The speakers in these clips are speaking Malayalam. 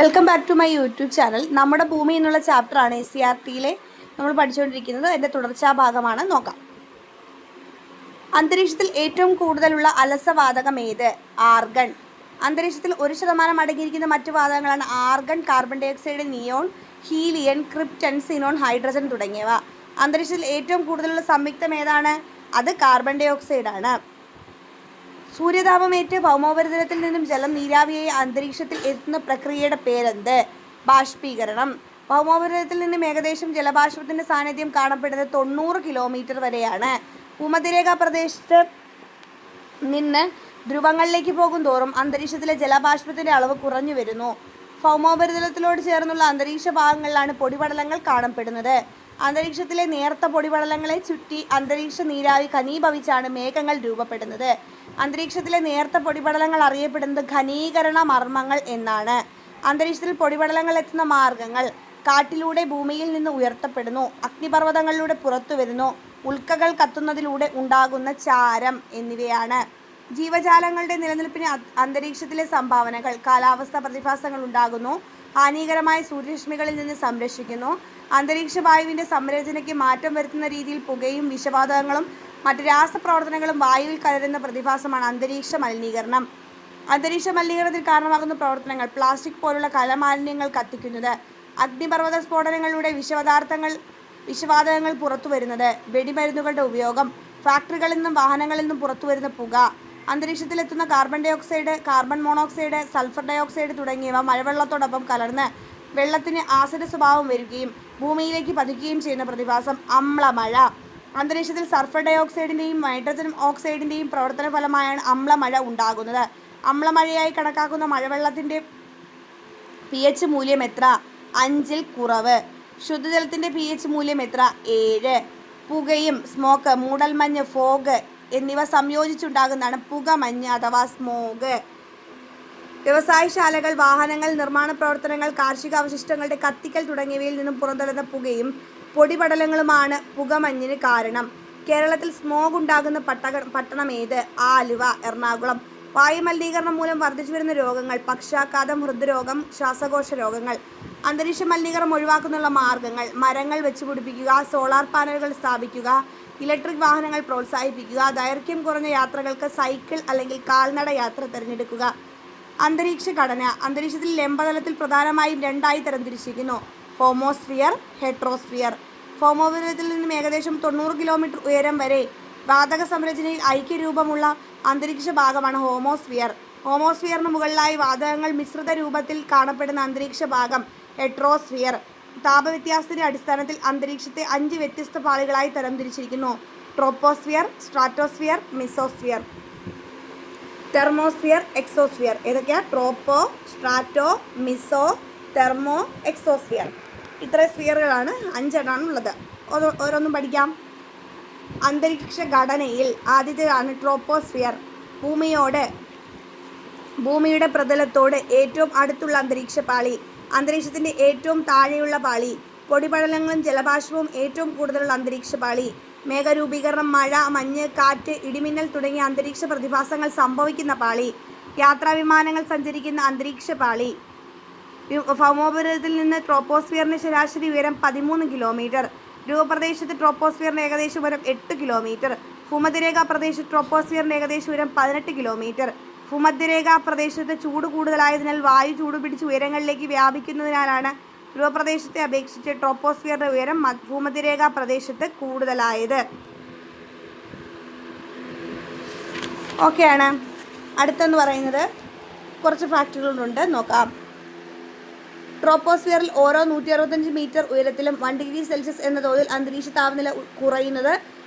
Welcome back to my YouTube channel. നമ്മുടെ ഭൂമി എന്നുള്ള ചാപ്റ്ററാണ് SCERTയിലെ നമ്മൾ പഠിച്ചുകൊണ്ടിരിക്കുന്നത്. അതിൻ്റെ തുടർച്ചാ ഭാഗമാണ്. നോക്കാം. അന്തരീക്ഷത്തിൽ ഏറ്റവും കൂടുതലുള്ള അലസവാതകം ഏത്? ആർഗൺ. അന്തരീക്ഷത്തിൽ 1% അടങ്ങിയിരിക്കുന്ന മറ്റു വാതകങ്ങളാണ് argon, carbon dioxide, neon, helium, krypton, xenon, hydrogen തുടങ്ങിയവ. അന്തരീക്ഷത്തിൽ ഏറ്റവും കൂടുതലുള്ള സംയുക്തം ഏതാണ്? അത് കാർബൺ ഡൈ ഓക്സൈഡാണ്. സൂര്യതാപമേറ്റ് ഭൗമോപരിതലത്തിൽ നിന്നും ജലം നീരാവിയായി അന്തരീക്ഷത്തിൽ എത്തുന്ന പ്രക്രിയയുടെ പേരെന്ത്? ബാഷ്പീകരണം. ഭൗമോപരിതലത്തിൽ നിന്നും ഏകദേശം ജലബാഷ്പത്തിന്റെ സാന്നിധ്യം കാണപ്പെടുന്നത് 90 കിലോമീറ്റർ വരെയാണ്. ഭൂമധ്യരേഖാ പ്രദേശത്ത് നിന്ന് ധ്രുവങ്ങളിലേക്ക് പോകും തോറും അന്തരീക്ഷത്തിലെ ജലബാഷ്പത്തിന്റെ അളവ് കുറഞ്ഞു വരുന്നു. ഭൗമോപരിതലത്തിലോട് ചേർന്നുള്ള അന്തരീക്ഷ ഭാഗങ്ങളിലാണ് പൊടിപടലങ്ങൾ കാണപ്പെടുന്നത്. അന്തരീക്ഷത്തിലെ നേർത്ത പൊടിപടലങ്ങളെ ചുറ്റി അന്തരീക്ഷ നീരാവി ഘനീഭവിച്ചാണ് മേഘങ്ങൾ രൂപപ്പെടുന്നത്. അന്തരീക്ഷത്തിലെ നേർത്ത പൊടിപടലങ്ങൾ അറിയപ്പെടുന്നത് ഘനീകരണ മർമ്മങ്ങൾ എന്നാണ്. അന്തരീക്ഷത്തിൽ പൊടിപടലങ്ങൾ എത്തുന്ന മാർഗങ്ങൾ: കാറ്റിലൂടെ ഭൂമിയിൽ നിന്ന് ഉയർത്തപ്പെടുന്നു, അഗ്നിപർവ്വതങ്ങളിലൂടെ പുറത്തു വരുന്നു, ഉൽക്കകൾ കത്തുന്നതിലൂടെ ഉണ്ടാകുന്ന ചാരം എന്നിവയാണ്. ജീവജാലങ്ങളുടെ നിലനിൽപ്പിന് അന്തരീക്ഷത്തിലെ സംഭാവനകൾ: കാലാവസ്ഥാ പ്രതിഭാസങ്ങൾ ഉണ്ടാകുന്നു, ഹാനികരമായ സൂര്യരശ്മികളിൽ നിന്ന് സംരക്ഷിക്കുന്നു, അന്തരീക്ഷ വായുവിൻ്റെ സംരചനയ്ക്ക് മാറ്റം വരുത്തുന്ന രീതിയിൽ പുകയും വിഷവാതകങ്ങളും മറ്റ് രാസപ്രവർത്തനങ്ങളും വായുവിൽ കലരുന്ന പ്രതിഭാസമാണ് അന്തരീക്ഷ മലിനീകരണം. അന്തരീക്ഷ മലിനീകരണത്തിന് കാരണമാകുന്ന പ്രവർത്തനങ്ങൾ: പ്ലാസ്റ്റിക് പോലുള്ള കലമാലിന്യങ്ങൾ കത്തിക്കുന്നത്, അഗ്നിപർവ്വത സ്ഫോടനങ്ങളിലൂടെ വിഷവാതകങ്ങൾ പുറത്തു വരുന്നത്, വെടിമരുന്നുകളുടെ ഉപയോഗം, ഫാക്ടറികളിൽ നിന്നും വാഹനങ്ങളിൽ നിന്നും പുറത്തു വരുന്ന പുക, അന്തരീക്ഷത്തിലെത്തുന്ന carbon dioxide, carbon monoxide, sulphur dioxide തുടങ്ങിയവ മഴവെള്ളത്തോടൊപ്പം കലർന്ന് വെള്ളത്തിന് ആസിഡ് സ്വഭാവം വരികയും ഭൂമിയിലേക്ക് പതിക്കുകയും ചെയ്യുന്ന പ്രതിഭാസം അമ്ലമഴ. അന്തരീക്ഷത്തിൽ സൾഫർ ഡൈ ഓക്സൈഡിൻ്റെയും നൈട്രജൻ ഓക്സൈഡിൻ്റെയും പ്രവർത്തന ഫലമായാണ് അമ്ലമഴ ഉണ്ടാകുന്നത്. അമ്ലമഴയായി കണക്കാക്കുന്ന മഴവെള്ളത്തിൻ്റെ pH മൂല്യം എത്ര? 5-ൽ കുറവ്. ശുദ്ധജലത്തിൻ്റെ pH മൂല്യം എത്ര? 7. പുകയും സ്മോക്ക്, മൂടൽമഞ്ഞ്, ഫോഗ് എന്നിവ സംയോജിച്ചുണ്ടാകുന്നതാണ് പുകമഞ്ഞ് അഥവാ സ്മോഗ്. വ്യവസായശാലകൾ, വാഹനങ്ങൾ, നിർമ്മാണ പ്രവർത്തനങ്ങൾ, കാർഷിക അവശിഷ്ടങ്ങളുടെ കത്തിക്കൽ തുടങ്ങിയവയിൽ നിന്നും പുറന്തള്ളുന്ന പുകയും പൊടിപടലങ്ങളുമാണ് പുകമഞ്ഞിന് കാരണം. കേരളത്തിൽ സ്മോഗ് ഉണ്ടാകുന്ന പട്ടണം ഏത്? ആലുവ, എറണാകുളം. വായുമലിനീകരണം മൂലം വർദ്ധിച്ചു വരുന്ന രോഗങ്ങൾ: പക്ഷാഘാതം, ഹൃദ്രോഗം, ശ്വാസകോശ രോഗങ്ങൾ. അന്തരീക്ഷ മലിനീകരണം ഒഴിവാക്കാനുള്ള മാർഗങ്ങൾ: മരങ്ങൾ വെച്ചുപിടിപ്പിക്കുക, സോളാർ പാനലുകൾ സ്ഥാപിക്കുക, ഇലക്ട്രിക് വാഹനങ്ങൾ പ്രോത്സാഹിപ്പിക്കുക, ദൈർഘ്യം കുറഞ്ഞ യാത്രകൾക്ക് സൈക്കിൾ അല്ലെങ്കിൽ കാൽനട യാത്ര തിരഞ്ഞെടുക്കുക. അന്തരീക്ഷ ഘടന: അന്തരീക്ഷത്തിൽ ലംബതലത്തിൽ പ്രധാനമായും 2ആയി തരംതിരിച്ചിരിക്കുന്നു: ഹോമോസ്ഫിയർ, ഹെട്രോസ്ഫിയർ. ഭൗമോപരിതലത്തിൽ നിന്നും ഏകദേശം 90 കിലോമീറ്റർ ഉയരം വരെ വാതക സംരചനയിൽ ഐക്യരൂപമുള്ള അന്തരീക്ഷ ഭാഗമാണ് ഹോമോസ്ഫിയർ. ഹോമോസ്ഫിയറിന് മുകളിലായി വാതകങ്ങൾ മിശ്രിത രൂപത്തിൽ കാണപ്പെടുന്ന അന്തരീക്ഷ ഭാഗം ഹെട്രോസ്ഫിയർ. താപവ്യത്യാസത്തിന്റെ അടിസ്ഥാനത്തിൽ അന്തരീക്ഷത്തെ 5 വ്യത്യസ്ത പാളികളായി തരംതിരിച്ചിരിക്കുന്നു: troposphere, stratosphere, mesosphere, thermosphere, exosphere. ഏതൊക്കെയാ? ട്രോപ്പോ, സ്ട്രാറ്റോ, മിസോ, തെർമോ, എക്സോസ്ഫിയർ. ഇത്രയും സ്ഫിയറുകളാണ്, 5 എണ്ണമാണ് ഉള്ളത്. ഓരോന്നും പഠിക്കാം. അന്തരീക്ഷ ഘടനയിൽ ആദ്യത്തേതാണ് ട്രോപ്പോസ്ഫിയർ. ഭൂമിയുടെ പ്രതലത്തോട് ഏറ്റവും അടുത്തുള്ള അന്തരീക്ഷ പാളി, അന്തരീക്ഷത്തിൻ്റെ ഏറ്റവും താഴെയുള്ള പാളി. പൊടിപടലങ്ങളും ജലബാഷ്പവും ഏറ്റവും കൂടുതലുള്ള അന്തരീക്ഷ പാളി. മേഘരൂപീകരണം, മഴ, മഞ്ഞ്, കാറ്റ്, ഇടിമിന്നൽ തുടങ്ങിയ അന്തരീക്ഷ പ്രതിഭാസങ്ങൾ സംഭവിക്കുന്ന പാളി. യാത്രാവിമാനങ്ങൾ സഞ്ചരിക്കുന്ന അന്തരീക്ഷ പാളി. ഭൗമോപരിതലത്തിൽ നിന്ന് ട്രോപ്പോസ്ഫിയറിൻ്റെ ശരാശരി ഉയരം 13 കിലോമീറ്റർ. രൂപപ്രദേശത്ത് ട്രോപ്പോസ്ഫിയറിൻ്റെ ഏകദേശ ഉയരം 8 കിലോമീറ്റർ. ഭൂമധ്യരേഖാ പ്രദേശത്ത് ട്രോപ്പോസ്ഫിയറിൻ്റെ ഏകദേശ ഉയരം 18 കിലോമീറ്റർ. ഭൂമധ്യരേഖാ പ്രദേശത്ത് ചൂട് കൂടുതലായതിനാൽ വായു ചൂടുപിടിച്ച് ഉയരങ്ങളിലേക്ക് വ്യാപിക്കുന്നതിനാലാണ് ധ്രുവപ്രദേശത്തെ അപേക്ഷിച്ച് ട്രോപ്പോസ്ഫിയറിൻ്റെ ഉയരം ഭൂമധ്യരേഖാ പ്രദേശത്ത് കൂടുതലായത്. ഓക്കെയാണ്. അടുത്തെന്ന് പറയുന്നത് കുറച്ച് ഫാക്ടറുകളുണ്ട്, നോക്കാം. ട്രോപ്പോസ്ഫിയറിൽ ഓരോ 165 മീറ്റർ ഉയരത്തിലും 1 ഡിഗ്രി സെൽഷ്യസ് എന്ന തോതിൽ അന്തരീക്ഷ താപനില കുറയുന്നത്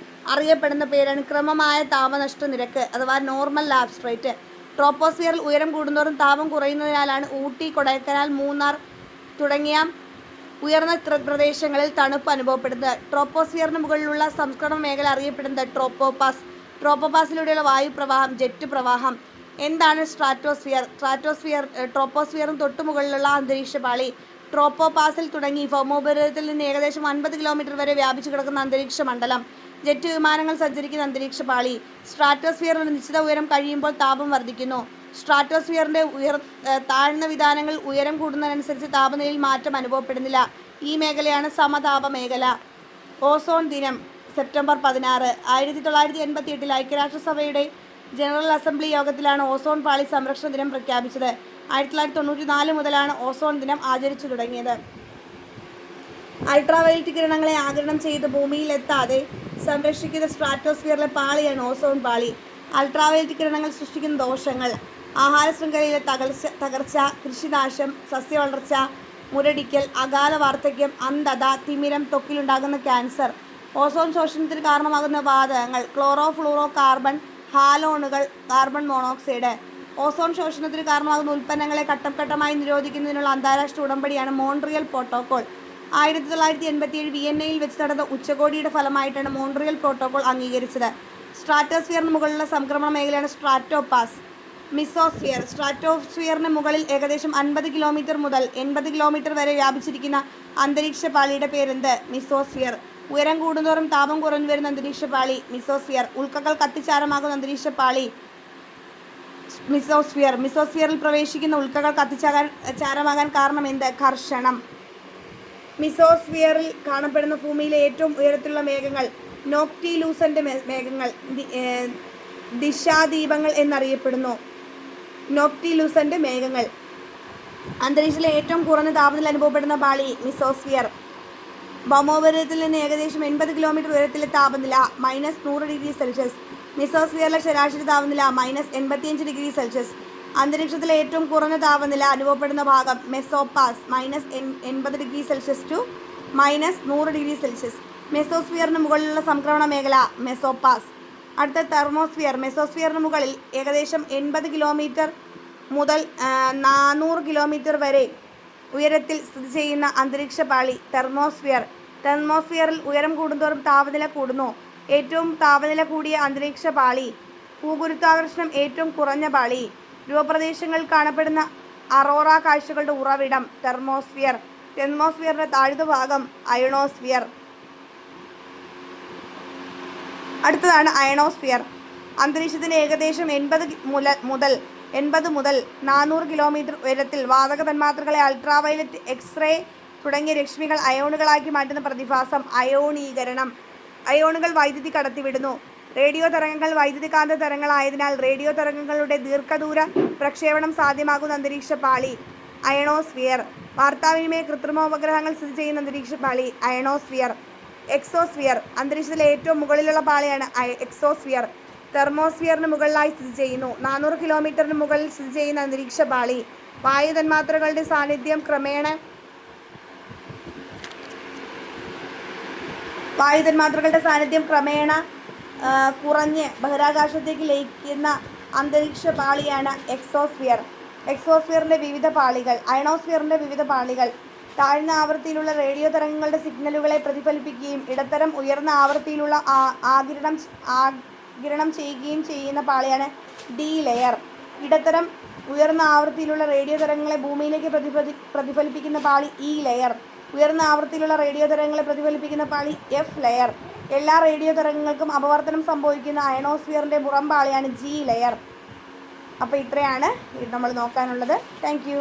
അറിയപ്പെടുന്ന പേരാണ് ക്രമമായ താപനഷ്ട നിരക്ക് അഥവാ നോർമൽ ലാപ്സ് റേറ്റ്. ട്രോപ്പോസ്ഫിയറിൽ ഉയരം കൂടുന്തോറും താപം കുറയുന്നതിനാലാണ് ഊട്ടി, കൊടൈക്കനാൽ, മൂന്നാർ തുടങ്ങിയ ഉയർന്ന പ്രദേശങ്ങളിൽ തണുപ്പ് അനുഭവപ്പെടുന്നത്. ട്രോപ്പോസ്ഫിയറിന് മുകളിലുള്ള സംസ്കരണ മേഖല അറിയപ്പെടുന്നത് ട്രോപ്പോപാസ്. ട്രോപ്പോപാസിലൂടെയുള്ള വായുപ്രവാഹം ജെറ്റ് പ്രവാഹം. എന്താണ് സ്ട്രാറ്റോസ്ഫിയർ? ട്രോപ്പോസ്ഫിയറിന് തൊട്ടുമുകളിലുള്ള അന്തരീക്ഷ പാളി. ട്രോപ്പോപാസിൽ തുടങ്ങി ഭൗമോപരിതലത്തിൽ നിന്ന് ഏകദേശം 50 കിലോമീറ്റർ വരെ വ്യാപിച്ചു കിടക്കുന്ന അന്തരീക്ഷ മണ്ഡലം. ജെറ്റ് വിമാനങ്ങൾ സഞ്ചരിക്കുന്ന അന്തരീക്ഷ പാളി. സ്ട്രാറ്റോസ്ഫിയർ ഒരു നിശ്ചിത ഉയരം കഴിയുമ്പോൾ താപം വർദ്ധിക്കുന്നു. സ്ട്രാറ്റോസ്ഫിയറിൻ്റെ താഴ്ന്ന വിതാനങ്ങൾ ഉയരം കൂടുന്നതിനനുസരിച്ച് താപനിലയിൽ മാറ്റം അനുഭവപ്പെടുന്നില്ല. ഈ മേഖലയാണ് സമതാപ മേഖല. ഓസോൺ ദിനം സെപ്റ്റംബർ 16. 1988 ഐക്യരാഷ്ട്രസഭയുടെ ജനറൽ അസംബ്ലി യോഗത്തിലാണ് ഓസോൺ പാളി സംരക്ഷണ ദിനം പ്രഖ്യാപിച്ചത്. 1994 മുതലാണ് ഓസോൺ ദിനം ആചരിച്ചു തുടങ്ങിയത്. അൾട്രാവയലറ്റ് കിരണങ്ങളെ ആഗിരണം ചെയ്ത് ഭൂമിയിലെത്താതെ സംരക്ഷിക്കുന്ന സ്ട്രാറ്റോസ്ഫിയറിലെ പാളിയാണ് ഓസോൺ പാളി. അൾട്രാവയലറ്റ് കിരണങ്ങൾ സൃഷ്ടിക്കുന്ന ദോഷങ്ങൾ: ആഹാര ശൃംഖലയിലെ തകർച്ച, കൃഷിനാശം, സസ്യവളർച്ച, മുരടിക്കൽ, അകാല വാർദ്ധക്യം, അന്ധത, തിമിരം, ത്വക്കിലുണ്ടാകുന്ന ക്യാൻസർ. ഓസോൺ ശോഷണത്തിന് കാരണമാകുന്ന വാതകങ്ങൾ: ക്ലോറോ ഫ്ലൂറോ കാർബൺ, ഹാലോണുകൾ, കാർബൺ മോണോക്സൈഡ്. ഓസോൺ ശോഷണത്തിന് കാരണമാകുന്ന ഉൽപ്പന്നങ്ങളെ ഘട്ടംഘട്ടമായി നിരോധിക്കുന്നതിനുള്ള അന്താരാഷ്ട്ര ഉടമ്പടിയാണ് മോൺട്രിയൽ പ്രോട്ടോക്കോൾ. 1987 വിയന്നയിൽ വെച്ച് നടന്ന ഉച്ചകോടിയുടെ ഫലമായിട്ടാണ് മോൺട്രിയൽ പ്രോട്ടോക്കോൾ അംഗീകരിച്ചത്. സ്ട്രാറ്റോസ്ഫിയറിന് മുകളിലുള്ള സംക്രമണ മേഖലയാണ് സ്ട്രാറ്റോപാസ്. മിസോസ്ഫിയർ: സ്ട്രാറ്റോസ്ഫിയറിന് മുകളിൽ ഏകദേശം 50 കിലോമീറ്റർ മുതൽ 80 കിലോമീറ്റർ വരെ വ്യാപിച്ചിരിക്കുന്ന അന്തരീക്ഷ പാളിയുടെ പേരെന്ത്? മിസോസ്ഫിയർ. ഉയരം കൂടുന്തോറും താപം കുറഞ്ഞു വരുന്ന അന്തരീക്ഷ പാളി മിസോസ്ഫിയർ. ഉൽക്കകൾ കത്തിച്ചാരമാകുന്ന അന്തരീക്ഷ പാളി മിസോസ്ഫിയർ. മിസോസ്ഫിയറിൽ പ്രവേശിക്കുന്ന ഉൽക്കകൾ കത്തിച്ചാരമാകാൻ കാരണം എന്ത്? ഘർഷണം. മിസോസ്ഫിയറിൽ കാണപ്പെടുന്ന ഭൂമിയിലെ ഏറ്റവും ഉയരത്തിലുള്ള മേഘങ്ങൾ നോക്ടിലൂസൻ്റെ മേഘങ്ങൾ ദിശാദീപങ്ങൾ എന്നറിയപ്പെടുന്നു. നോക്ടിലൂസൻ്റെ മേഘങ്ങൾ. അന്തരീക്ഷത്തിലെ ഏറ്റവും കുറഞ്ഞ താപനില അനുഭവപ്പെടുന്ന പാളി മിസോസ്ഫിയർ. ഭൗമോപരിതലത്തിൽ നിന്ന് ഏകദേശം 80 കിലോമീറ്റർ ഉയരത്തിലെ താപനില -100 ഡിഗ്രി സെൽഷ്യസ്. മിസോസ്ഫിയറിലെ ശരാശരി താപനില -85 ഡിഗ്രി സെൽഷ്യസ്. അന്തരീക്ഷത്തിലെ ഏറ്റവും കുറഞ്ഞ താപനില അനുഭവപ്പെടുന്ന ഭാഗം mesopause -80 degree Celsius to -100 degree Celsius. മെസോസ്ഫിയറിന് മുകളിലുള്ള സംക്രമണ മേഖല മെസോപാസ്. അടുത്ത തെർമോസ്ഫിയർ. മെസോസ്ഫിയറിന് മുകളിൽ ഏകദേശം 80 കിലോമീറ്റർ മുതൽ 400 കിലോമീറ്റർ വരെ ഉയരത്തിൽ സ്ഥിതി ചെയ്യുന്ന അന്തരീക്ഷ പാളി തെർമോസ്ഫിയർ. തെർമോസ്ഫിയറിൽ ഉയരം കൂടുന്തോറും താപനില കൂടുന്നു. ഏറ്റവും താപനില കൂടിയ അന്തരീക്ഷ പാളി. ഭൂഗുരുത്വാകർഷണം ഏറ്റവും കുറഞ്ഞ പാളി. ധ്രുവപ്രദേശങ്ങളിൽ കാണപ്പെടുന്ന അറോറ കാഴ്ചകളുടെ ഉറവിടം തെർമോസ്ഫിയർ. തെർമോസ്ഫിയറിന്റെ താഴ്ഭാഗം അയണോസ്ഫിയർ. അടുത്തതാണ് അയണോസ്ഫിയർ. അന്തരീക്ഷത്തിന്റെ ഏകദേശം 80 മുതൽ 400 കിലോമീറ്റർ ഉയരത്തിൽ വാതക തന്മാത്രകളെ അൾട്രാവയലറ്റ്, എക്സ്റേ തുടങ്ങിയ രശ്മികൾ അയോണുകളാക്കി മാറ്റുന്ന പ്രതിഭാസം അയോണീകരണം. അയോണുകൾ വൈദ്യുതി കടത്തിവിടുന്നു. റേഡിയോ തരംഗങ്ങൾ വൈദ്യുതികാന്ത തരംഗങ്ങളായതിനാൽ റേഡിയോ തരംഗങ്ങളുടെ ദീർഘദൂര പ്രക്ഷേപണം സാധ്യമാകുന്ന അന്തരീക്ഷ പാളി അയണോസ്ഫിയർ. വാർത്താവിനിമയ കൃത്രിമോപഗ്രഹങ്ങൾ സ്ഥിതി ചെയ്യുന്ന അന്തരീക്ഷ പാളി അയണോസ്ഫിയർ. എക്സോസ്ഫിയർ. അന്തരീക്ഷത്തിലെ ഏറ്റവും മുകളിലുള്ള പാളിയാണ് എക്സോസ്ഫിയർ. തെർമോസ്ഫിയറിന് മുകളിലായി സ്ഥിതി ചെയ്യുന്നു. 400 കിലോമീറ്ററിന് മുകളിൽ സ്ഥിതി ചെയ്യുന്ന അന്തരീക്ഷ പാളി. വായു തന്മാത്രകളുടെ സാന്നിധ്യം ക്രമേണ കുറഞ്ഞ് ബഹിരാകാശത്തേക്ക് ലയിക്കുന്ന അന്തരീക്ഷ പാളിയാണ് എക്സോസ്ഫിയർ. എക്സോസ്ഫിയറിൻ്റെ വിവിധ പാളികൾ. അയണോസ്ഫിയറിൻ്റെ വിവിധ പാളികൾ താഴ്ന്ന ആവൃത്തിയിലുള്ള റേഡിയോ തരംഗങ്ങളുടെ സിഗ്നലുകളെ പ്രതിഫലിപ്പിക്കുകയും ഇടത്തരം ഉയർന്ന ആവൃത്തിയിലുള്ള ആഗിരണം ചെയ്യുകയും ചെയ്യുന്ന പാളിയാണ് ഡി ലെയർ. ഇടത്തരം ഉയർന്ന ആവൃത്തിയിലുള്ള റേഡിയോ തരംഗങ്ങളെ ഭൂമിയിലേക്ക് പ്രതിഫലിപ്പിക്കുന്ന പാളി ഇ ലെയർ. ഉയർന്ന ആവൃത്തിയിലുള്ള റേഡിയോ തരംഗങ്ങളെ പ്രതിഫലിപ്പിക്കുന്ന പാളി എഫ് ലെയർ. എല്ലാ റേഡിയോ തരംഗങ്ങൾക്കും അപവർത്തനം സംഭവിക്കുന്ന അയണോസ്ഫിയറിൻ്റെ പുറം പാളിയാണ് ജി ലെയർ. അപ്പോൾ ഇത്രയാണ് നമ്മൾ നോക്കാനുള്ളത്. Thank you.